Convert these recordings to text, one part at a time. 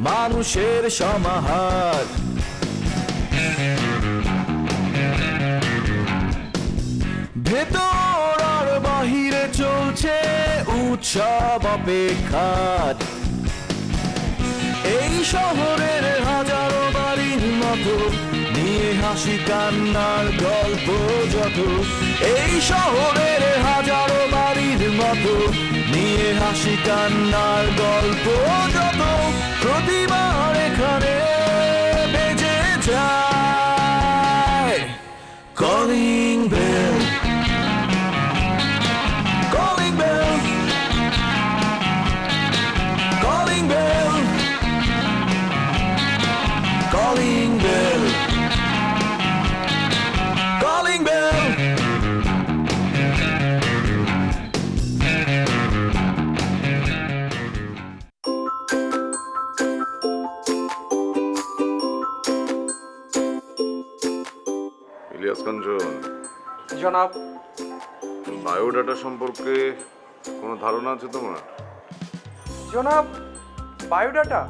মানুষের সমাহার। ভেতর আর বাহিরে চলছে উৎসব অপেক্ষার। এই শহরের হাজারো বাড়ির মতো নিয়ে হাসি কান্নার গল্প যত। এই শহরের হাজারো বাড়ির মতো নিয়ে হাসি কান্নার গল্প যত। প্রতিবার এখানে বেজে যায় calling bell, calling bell, calling bell, calling bell, calling bell. Ilias Kanchan, জনাব। বায়োডাটা সম্পর্কে কোনো ধারণা আছে তোমার? জনাব, বায়োডাটা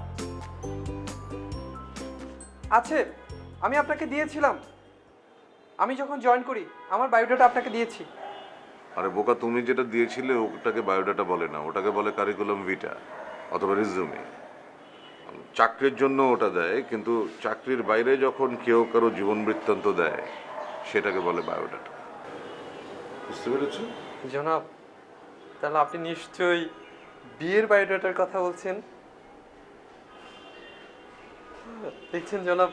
আছে, আমি আপনাকে দিয়েছিলাম। আমি যখন জয়েন করি আমার বায়োডাটা আপনাকে দিয়েছি। আরে বোকা, তুমি যেটা দিয়েছিলে ওটাকে বায়োডাটা বলে না, ওটাকে বলে কারিকুলাম ভিটা অথবা রিজুমে। চাকরির জন্য ওটা দেয়, কিন্তু চাকরির বাইরে যখন কেউ কারো জীবন বৃত্তান্ত দেয় সেটাকে বলে বায়োডাটা। বুঝতে পেরেছো? জনাব, তাহলে আপনি নিশ্চয়ই বিয়ের বায়োডাটার কথা বলছেন। দেখছেন জনাব,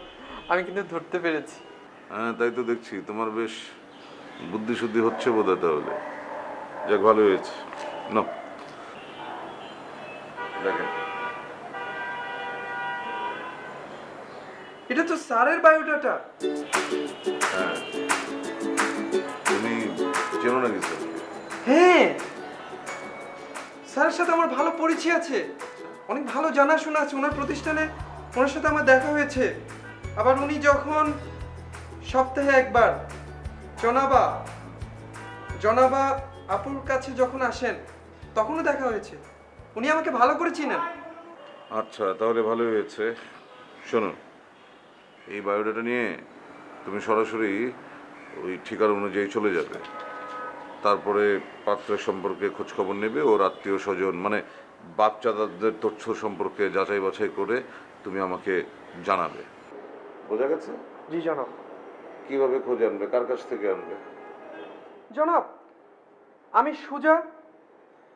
আমি কিন্তু ধরতে পেরেছি। হ্যাঁ, তাই তো দেখছি তোমার বেশ বুদ্ধি শুদ্ধি হচ্ছে বোধহয়। তাহলে যাক, ভালো হয়েছে। না দেখেন, এটা তো স্যারের বায়োডাটা। হ্যাঁ, তুমি চেনো নাকি স্যার? হ্যাঁ, স্যারের সাথে আমার ভালো পরিচয় আছে, অনেক ভালো জানাশোনা আছে ওনার প্রতিষ্ঠানে। ওনার সাথে আমার দেখা হয়েছে। আবার উনি যখন সপ্তাহে একবার জনাবা জনাবা আপুর কাছে যখন আসেন তখনও দেখা হয়েছে। উনি আমাকে ভালো করে চিনেন। আচ্ছা, তাহলে ভালো হয়েছে। শোনো, এই বায়োডাটা নিয়ে তুমি সরাসরি ওই ঠিকানা অনুযায়ী চলে যাবে। তারপরে পাত্রের সম্পর্কে খোঁজখবর নেবে, ওর আত্মীয় স্বজন মানে বাপচাদাদের তথ্য সম্পর্কে যাচাই বাছাই করে তুমি আমাকে জানাবে। বোঝা গেছে? জি জনাব। কিভাবে খোঁজ আনবে, কার কাছ থেকে আনবে? জনাব, আমি সোজা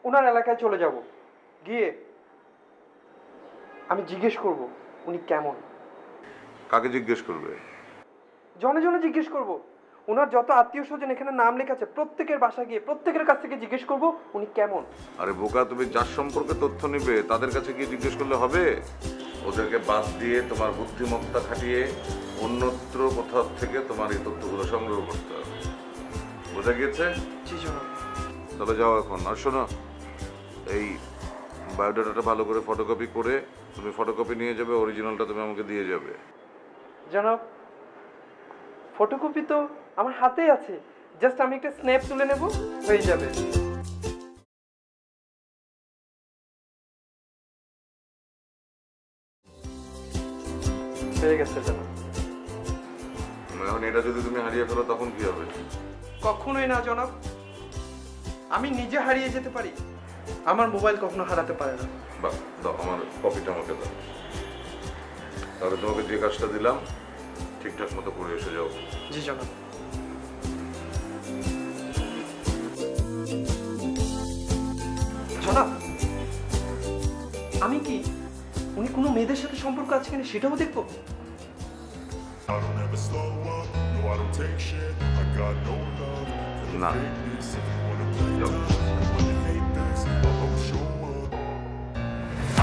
ওনার এলাকায় চলে যাব। গিয়ে আমি জিজ্ঞেস করব উনি কেমন। কাকে জিজ্ঞেস করবে? জনে জনে জিজ্ঞেস করব। ওনার যত আত্মীয় স্বজন এখানে নাম লেখা আছে প্রত্যেকের বাসা গিয়ে প্রত্যেকের কাছ থেকে জিজ্ঞেস করব উনি কেমন। আরে বোকা, তুমি যার সম্পর্কে তথ্য নিবে তাদের কাছে গিয়ে জিজ্ঞেস করলে হবে? ওদেরকে বাদ দিয়ে তোমার বুদ্ধিমত্তা খাটিয়ে অন্যত্র কোথাও থেকে তোমার এই তথ্যগুলো সংগ্রহ করতে হবে। বোঝা গিয়েছে? জি জনাব। তবে যাও এখন। আর শোনো, এই বায়োডাটাটা ভালো করে ফটোকপি করে তুমি ফটোকপি নিয়ে যাবে, অরিজিনালটা তুমি আমাকে দিয়ে যাবে। জনাব, ফটোকপি তো আমার হাতেই আছে, জাস্ট আমি একটা স্ন্যাপ তুলে নেব, হয়ে যাবে। হয়ে গেছে জনাব। এখন এটা যদি তুমি হারিয়ে ফেলো তখন কি হবে? কখনোই না জনাব, আমি নিজে হারিয়ে যেতে পারি, আমার মোবাইল কখনো হারাতে পারে না। বাহ, দাও আমার কপিটা আমাকে দাও। তাহলে তোমাকে যে কাজটা দিলাম ঠিকঠাক মতো করে এসে যাও। জি জনাব। জনাব, আমি কি উনি কোনো মেয়েদের সাথে সম্পর্ক আছে কিনা সেটাও দেখবো? I don't ever slow up, no I don't take shit. I got no love for the Nah. fakeness. If you wanna play Yo. tough, when you hate this, I'll always show up.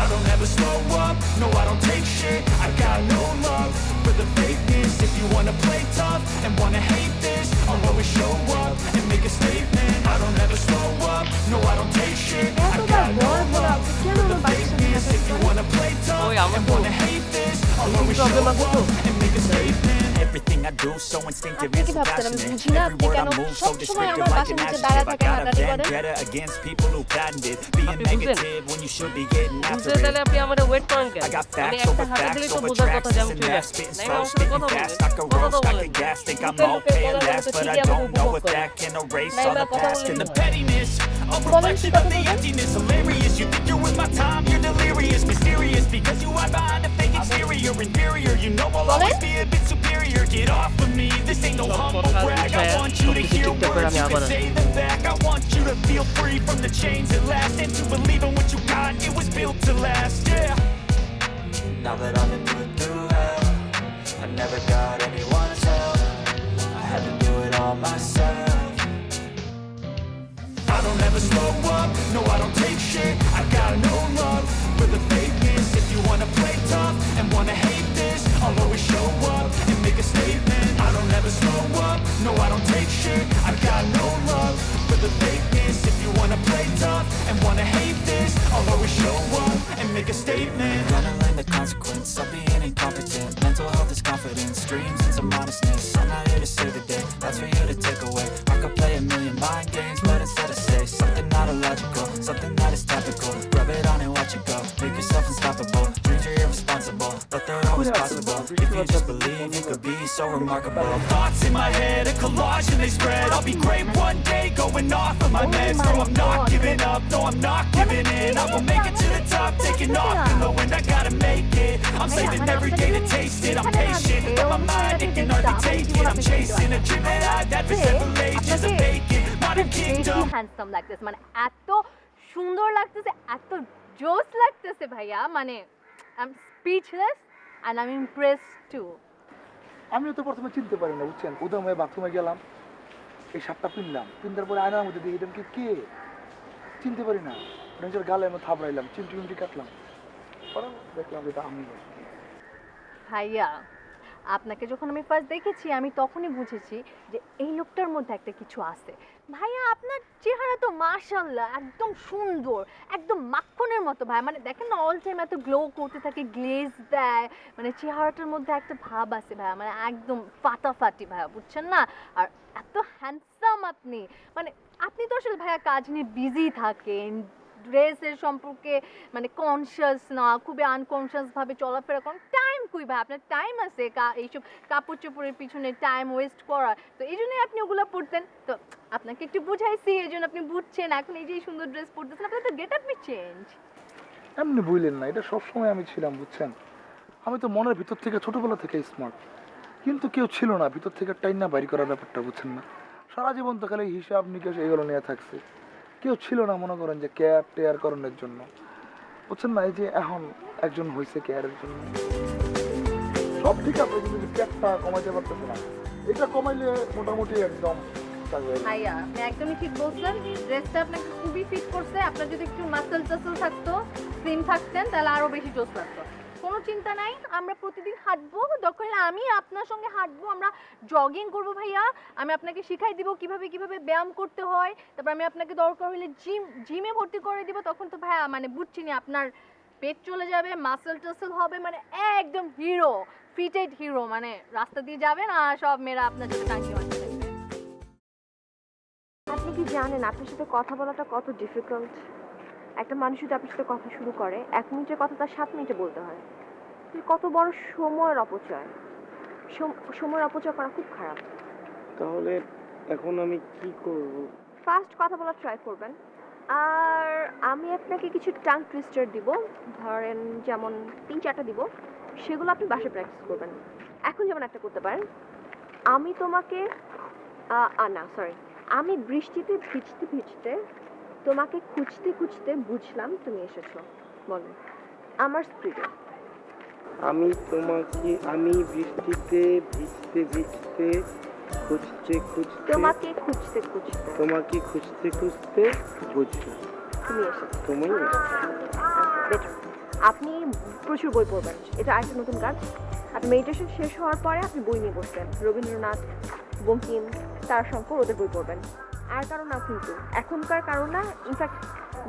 I don't ever slow up, no I don't take shit. I got no love for the fakeness. If you wanna play tough and wanna hate this, I'll always show up and make a statement. I don't ever slow up, no I don't take shit. I got no love for the fakeness. If you wanna play tough and wanna hate this, I'll always show up and make a statement. Everything Everything I do so instinctive আপনি and কি so ভাবছেন আমি passionate. বুঝি না Every আপনি word I কেন move so সবসময় descriptive আমার like বাসার an নিচে adjective. দাঁড়ায় I থাকেন got a হাঁটাহাঁটি করেন vendetta against people who patented being আপনি বুঝেন? negative when you should be getting after বুঝতে তাহলে it. আপনি আমাদের ওয়েট করেন কেন I got আমি facts একটা over হাঁটা facts দিলেই তো over বোঝার tracks, কথা যে আমি and চলে that's আসছি spitting নাইলে slow, আমার সাথে spitting কথা fast. বলবেন I can কথা তো roast, I বলেন can gas, think I'm বুঝতে okay লোকের at কথা last, বলে তো but I ঠিকই আমাকে don't know উপভোগ if করে that can erase নাইলে all the কথা past বলেন and the না। pettiness. A reflection of the emptiness, hilarious. You think you're with my time, you're delirious, mysterious because you hide behind a fake exterior, inferior. You know I'll always be a bit superior. Get off of me, this ain't no humble brag. I want you to hear words, you can say them back. I want you to feel free from the chains that last, and to believe in what you got. It was built to last, yeah. Now that I've been put through hell, I never got anyone's help. I had to do it all myself. I don't ever slow up, no I don't take shit. I got no love for the fakeness. If you wanna play tough and wanna hate this, I'll always show up and make a statement. I don't ever slow up, no I don't take shit. I got no love for the fakeness. If you wanna play tough and wanna hate this, I'll always show up and make a statement. Gonna learn the consequence of being incompetent. Mental health is confidence, dreams and some honestness. I'm not here to save the day, that's for you to take away. I could play a million mind games, but instead I say something not illogical, something that is topical. Rub it on and watch it go. Make yourself unstoppable. Dreams are irresponsible, but they're always possible. If you just believe, you could be so remarkable. Thoughts in my head, a collage and they spread. I'll be great one day, going off of my meds. No, I'm not giving up, no, I'm not giving in. I will make it to the top, taking off in the wind. I gotta make it. I'm saving every day to taste it. I'm patient, but my mind, it can hardly take it. I'm chasing a dream that I've had for several ages. A vacant modern kingdom. Handsome লাগতেছে মানে এত সুন্দর লাগতেছে এত জোস লাগতেছে ভাইয়া মানে I am speechless and I am impressed too আমিও তো প্রথমে চিনতে পারি না বুঝছেন উদম হয়ে বাথরুমে গেলাম এই শার্টটা পিনলাম পিনতার পরে আয়নার মধ্যে দিয়ে এটা কে চিনতে পারি না নিজের গালে আমি থাপড়াইলাম চিমটি চিমটি কাটলাম পরে দেখলাম এটা আমি ভাইয়া আপনাকে যখন আমি ফার্স্ট দেখেছি আমি তখনই বুঝেছি যে এই লোকটার মধ্যে একটা কিছু আছে ভাইয়া আপনার চেহারা তো মাশাআল্লাহ একদম সুন্দর একদম মাখনের মতো ভাই মানে দেখেন না অল টাইম এত গ্লো করতে থাকে গ্লেজ দেয় মানে চেহারাটার মধ্যে একটা ভাব আছে ভাইয়া মানে একদম ফাটাফাটি ভাইয়া বুঝছেন না আর এত হ্যান্ডসাম আপনি মানে আপনি তো আসলে ভাইয়া কাজ নিয়ে বিজি থাকেন ড্রেসের সম্পর্কে মানে কনসিয়াস না খুবই আনকনসিয়াসভাবে চলাফেরা করেন টাইম কই ভাই আপনার টাইম আছে এইসব কাপড় চোপড়ের পিছনে টাইম ওয়েস্ট করা তো এই জন্যই আপনি ওগুলো পরতেন তো আপনাকে একটু বুঝাইছি এই জন্য আপনি বুঝছেন এখন এই যে সুন্দর ড্রেস পরতেছেন আপনার তো গেট আপ বি চেঞ্জ এমনি বুঝলেন না এটা সবসময় আমি ছিলাম বুঝছেন আমি তো মনের ভিতর থেকে ছোটবেলা থেকে স্মার্ট কিন্তু কেউ ছিল না ভিতর থেকে টাইম না বাইর করার ব্যাপারটা বুঝছেন না সারা জীবন তো খালি হিসাব নিকাশ এগুলো নিয়ে থাকছে কেউ ছিল না মনে করেন যে কেয়ার টেয়ার করানোর জন্য বুঝছেন না এই যে এখন একজন হয়েছে কেয়ারের জন্য সব ঠিক আছে কিন্তু পেটটা কমাইতে পারতেছে না এটা কমাইলে মোটামুটি একদম ভাইয়া আপনি একদমই ঠিক বলছেন ড্রেসটা আপনাকে খুবই ফিট করছে আপনার যদি একটু মাসল টাসল থাকতো স্লিম থাকতেন তাহলে আরো বেশি জোস লাগতো কোনো চিন্তা নাই আমরা প্রতিদিন হাঁটবো দরকার হলে আমি আপনার সঙ্গে হাঁটবো আমরা জগিং করব ভাইয়া আমি আপনাকে শিখাই দিব কিভাবে কিভাবে ব্যায়াম করতে হয় তারপর আমি আপনাকে দরকার হলে জিমে ভর্তি করে দিব তখন তো ভাইয়া মানে বুঝছিনি আপনার পেট চলে যাবে মাসল টাসল হবে মানে একদম হিরো ফিটেড হিরো মানে রাস্তা দিয়ে যাবেন আর সব মেয়েরা আপনার সাথে টাঙ্কি মারতে থাকবে আপনি কি জানেন আপনার সাথে কথা বলাটা কত ডিফিকাল্ট একটা মানুষ যদি আপনার সাথে কথা শুরু করে 1 মিনিটের কথা তার 7 মিনিটে বলতে হয় কত বড় সময়ের অপচয় সময়ের অপচয় করা খুব খারাপ তাহলে এখন আমি কি করব ফাস্ট কথা বলা ট্রাই করবেন আর আমি আপনাকে কিছু টাং টুইস্টার দিব ধরেন যেমন 3-4টা দিব সেগুলো আপনি বাসায় প্র্যাকটিস করবেন এখন যেমন একটা করতে পারেন আমি তোমাকে না সরি আমি বৃষ্টিতে ভিজতে ভিজতে তোমাকে খুঁজতে খুঁজতে বুঝলাম তুমি এসেছো বলো আমার স্পিডে আমি বৃষ্টিতে ভিজতে ভিজতে খুঁজতে খুঁজতে তোমাকে খুঁজতে খুঁজতে বুঝলাম তুমি এসেছো তুমি বেটার আপনি প্রচুর বই পড়বেন এটা আরেকটা নতুন কাজ আপনি মেডিটেশন শেষ হওয়ার পরে আপনি বই নিয়ে বসবেন রবীন্দ্রনাথ বঙ্কিম তারাশঙ্কর ওদের বই পড়বেন আর কারণ না কিন্তু এখনকার কারণ না ইনফ্যাক্ট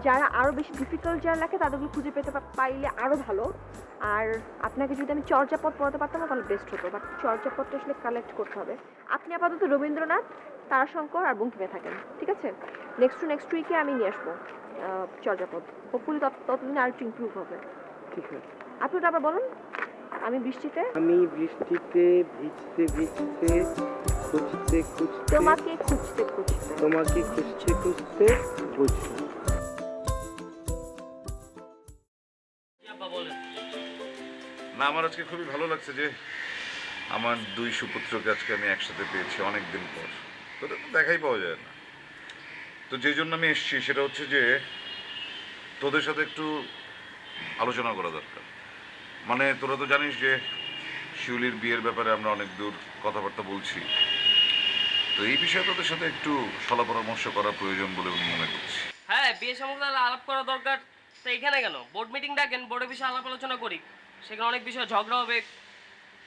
যারা আরও বেশি ডিফিকাল্ট যারা লেখে তাদেরগুলো খুঁজে পেতে পাইলে আরও ভালো। আর আপনাকে যদি আমি চর্যাপদ পড়াতে পারতাম না তাহলে বেস্ট হতো, বাট চর্যাপদটা আসলে কালেক্ট করতে হবে। আপনি আপাতত রবীন্দ্রনাথ, তারাশঙ্কর আর বঙ্কিমে থাকেন, ঠিক আছে? নেক্সট উইকে আমি নিয়ে আসবো চর্যাপদ। হোপফুলি ততদিনে আর একটু ইমপ্রুভ হবে। ঠিক আছে। আপনি ওটা আবার বলুন। আমি বৃষ্টিতে আমি বৃষ্টিতে ভিজতে ভিজতে খুঁজতে খুঁজতে তোমাকে খুঁজতে খুঁজতে তোমাকে খুঁজতে খুঁজতে বুঝলাম। না, আমার আজকে খুবই ভালো লাগছে যে আমার দুই সুপুত্রকে আজকে আমি একসাথে পেয়েছি অনেক দিন পর। তোদের তো দেখাই পাওয়া যায় না। তো যে জন্য আমি এসেছি সেটা হচ্ছে যে তোদের সাথে একটু আলোচনা করা দরকার। মানে তোরা তো জানিস যে শিউলির বিয়ের ব্যাপারে আমরা অনেক দূর কথাবার্তা বলছি। তো এই বিষয়ে তোদের সাথে একটু সলা পরামর্শ করা প্রয়োজন বলে আমি মনে করছি। হ্যাঁ, বিয়ে সম্পর্কে আলাপ করা দরকার। তো এখানে কেন বোর্ড মিটিং ডাকেন, বোর্ডের বিষয়ে আলাপ আলোচনা করি। সেখানে অনেক বিষয়ে ঝগড়া হবে,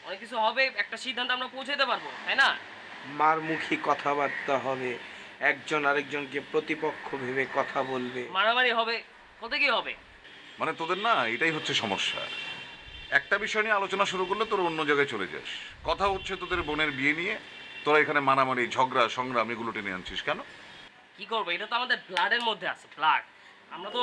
অনেক কিছু হবে, একটা সিদ্ধান্ত আমরা পৌঁছাতে পারবো, তাই না? মারমুখী কথাবার্তা হবে, একজন আরেকজনকে প্রতিপক্ষ ভেবে কথা বলবে, মারামারি হবে, কত কি হবে। মানে তোদের না এটাই হচ্ছে সমস্যা। একটা বিষয় নিয়ে আলোচনা শুরু করলে তোরা অন্য জায়গায় চলে যাস। কথা হচ্ছে তোদের বোনের বিয়ে নিয়ে, তোরা এখানে মারামারি ঝগড়া সংগ্রাম এগুলো টেনে আনছিস কেন? কি করবো, এটা তো আমাদের ব্লাডের মধ্যে আছে, ব্লাড। আমরা তো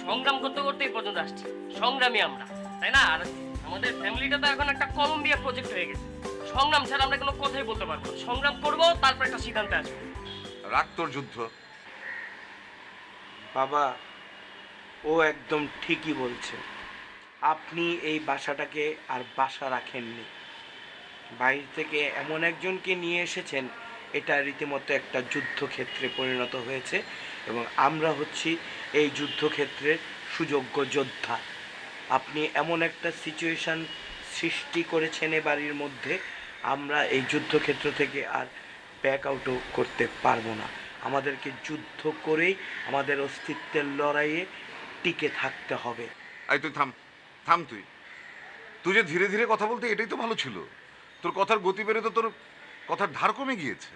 সংগ্রাম করতে করতে এই পর্যন্ত আসছি, সংগ্রামী আমরা, তাই না? আর আমাদের ফ্যামিলিটা তো এখন একটা কলম্বিয়া প্রজেক্ট হয়ে গেছে। সংগ্রাম ছাড়া আমরা কোনো কথাই বলতে পারবো না। সংগ্রাম করবো, তারপর একটা সিদ্ধান্তে আসবো। রাগ তোর যুদ্ধ। বাবা ও একদম ঠিকই বলছে। আপনি এই বাসাটাকে আর বাসা রাখেননি, বাইরে থেকে এমন একজনকে নিয়ে এসেছেন, এটা রীতিমতো একটা যুদ্ধক্ষেত্রে পরিণত হয়েছে এবং আমরা হচ্ছি এই যুদ্ধক্ষেত্রের সুযোগ্য যোদ্ধা। আপনি এমন একটা সিচুয়েশান সৃষ্টি করেছেন এ বাড়ির মধ্যে, আমরা এই যুদ্ধক্ষেত্র থেকে আর ব্যাক আউটও করতে পারবো না। আমাদেরকে যুদ্ধ করেই আমাদের অস্তিত্বের লড়াইয়ে টিকে থাকতে হবে। আই তুই থাম থাম, তুই যে ধীরে ধীরে কথা বলতে, এটাই তো ভালো ছিল। তোর কথার গতি বেড়ে তো তোর কথার ধার কমে গিয়েছে।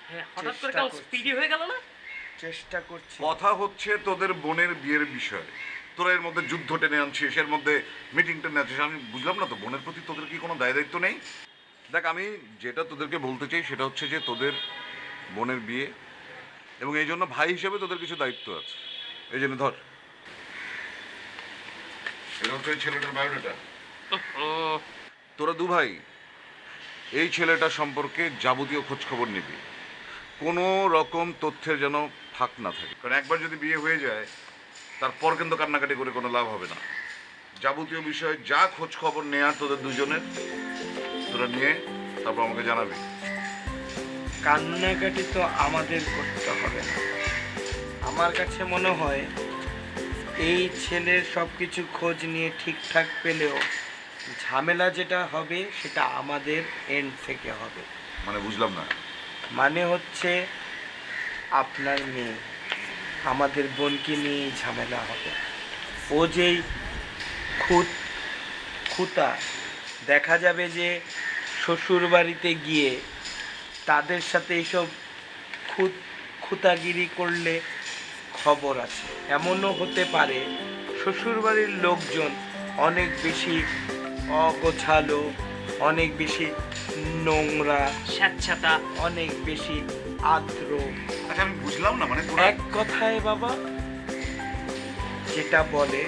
হ্যাঁ, হঠাৎ করে কেমন স্পিডি হয়ে গেল না? চেষ্টা করছি। কথা হচ্ছে তোদের বোনের বিয়ের বিষয়, তোরা এর মধ্যে যুদ্ধ টেনে আনছিস, এর মধ্যে মিটিং টেনে আনছিস। আমি বুঝলাম না তো, বোনের প্রতি তোদের কি কোনো দায় দায়িত্ব নেই? দেখ, আমি যেটা তোদেরকে বলতে চাই সেটা হচ্ছে যে তোদের বোনের বিয়ে, এবং এই জন্য ভাই হিসেবে তোদের কিছু দায়িত্ব আছে। এই জন্য ধর, এটা হচ্ছে এই ছেলেটার বায়োডাটা। তোরা দু ভাই এই ছেলেটা সম্পর্কে যাবতীয় খোঁজ খবর নিবি, কোনো রকম তথ্যের যেন ফাঁক না থাকে। কারণ একবার যদি বিয়ে হয়ে যায় তারপর কিন্তু কান্নাকাটি করে কোনো লাভ হবে না। যাবতীয় বিষয়ে যা খোঁজ খবর নেওয়ার তোদের দুজনের, তোরা নিয়ে তারপর আমাকে জানাবি। কান্নাকাটি তো আমাদের করতে হবে না। আমার কাছে মনে হয় এই ছেলের সব কিছু খোঁজ নিয়ে ঠিকঠাক পেলেও ঝামেলা যেটা হবে সেটা আমাদের এন্ড থেকে হবে। মানে বুঝলাম না। মানে হচ্ছে আপনার মেয়ে, আমাদের বোনকে নিয়েই ঝামেলা হবে। ও যেই খুঁতা, দেখা যাবে যে শ্বশুর বাড়িতে গিয়ে তাদের সাথে এইসব খুঁতাগিরি করলে খবর আছে। এমনও হতে পারে শ্বশুরবাড়ির লোকজন অনেক বেশি অগোছালো, অনেক বেশি নোংরা, স্যাঁতস্যাঁতা, অনেক বেশি আর্দ্র। আচ্ছা, আমি বুঝলাম না, মানে এক কথায় বাবা যেটা বলে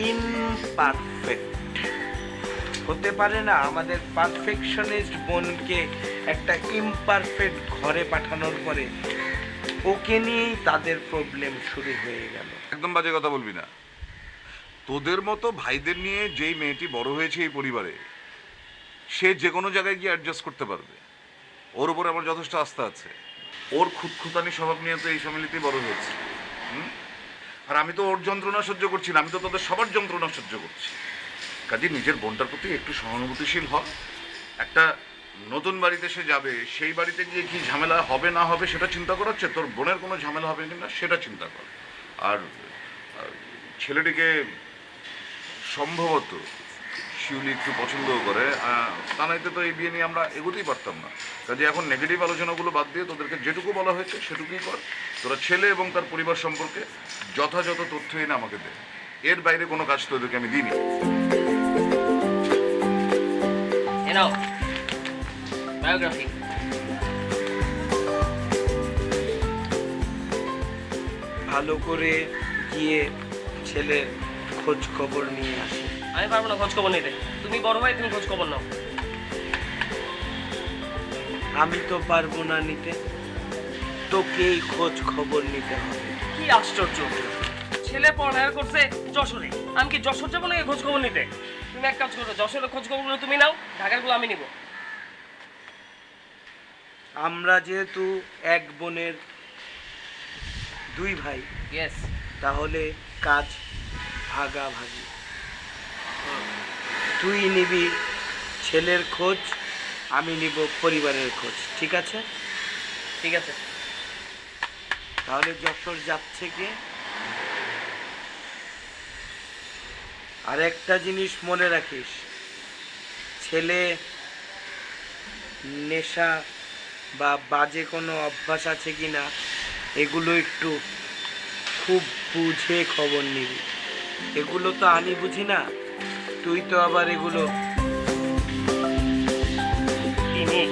ইমপারফেক্ট হতে পারে না। আমাদের পারফেকশনিস্ট বোনকে একটা ইমপারফেক্ট ঘরে পাঠানোর পরে ওকে নিয়েই তাদের প্রবলেম শুরু হয়ে গেল। একদম বাজে কথা বলবি না। তোদের মতো ভাইদের নিয়ে যেই মেয়েটি বড় হয়েছে এই পরিবারে, সে যে কোনো জায়গায় গিয়ে অ্যাডজাস্ট করতে পারবে। ওর উপর আমার যথেষ্ট আস্থা আছে। ওর খুঁতখুতানি স্বভাব নিয়ে তো এই ফ্যামিলিতেই বড় হয়েছে। আর আমি তো ওর যন্ত্রণা সহ্য করছি না, আমি তো তোদের সবার যন্ত্রণা সহ্য করছি। কাজে নিজের বোনটার প্রতি একটু সহানুভূতিশীল হ। একটা নতুন বাড়িতে সে যাবে, সেই বাড়িতে গিয়ে কি ঝামেলা হবে না হবে সেটা চিন্তা করাচ্ছে, তোর বোনের কোনো ঝামেলা হবে কিনা সেটা চিন্তা কর। আর ছেলেটিকে সম্ভবত শিউলি একটু পছন্দও করে, তা নয়তো তো এই বিয়ে নিয়ে আমরা এগোতেই পারতাম না। কাজে এখন নেগেটিভ আলোচনাগুলো বাদ দিয়ে তোদেরকে যেটুকু বলা হয়েছে সেটুকুই কর। তোরা ছেলে এবং তার পরিবার সম্পর্কে যথাযথ তথ্য এনে আমাকে দে। এর বাইরে কোনো কাজ তোদেরকে আমি দিইনি। এ নাও বায়োগ্রাফি। ভালো করে গিয়ে ছেলের খোঁজ খবর নিয়ে আসে। আমি পারবো না খোঁজ খবর নিতে, তুমি বড় ভাই, তুমি খোঁজ খবর নাও। আমি তো পারবো না নিতে, তোকেই খোঁজ খবর নিতে হবে। কি আশ্চর্য, ছেলে পড়ালেখা করছে যশোরে, আমি কি যশোর যাবো নাকি খোঁজ খবর নিতে? তুমি এক কাজ করো, যশোরের খোঁজ খবরগুলো তুমি নাও, ঢাকারগুলো আমি নিব। আমরা যেহেতু এক বোনের দুই ভাই, ইয়েস। তাহলে কাজ ভাগাভাগি। তুই নিবি ছেলের খোঁজ, আমি নিব পরিবারের খোঁজ, ঠিক আছে? ঠিক আছে। তাহলে যশোর যাচ্ছে কে? আর একটা জিনিস মনে রাখিস, ছেলে নেশা বা বাজে কোনো অভ্যাস আছে কিনা এগুলো একটু খুব বুঝে খবর নিবি। এগুলো তো আমি বুঝি না, তুই তো আবার এগুলো কি নিয়ে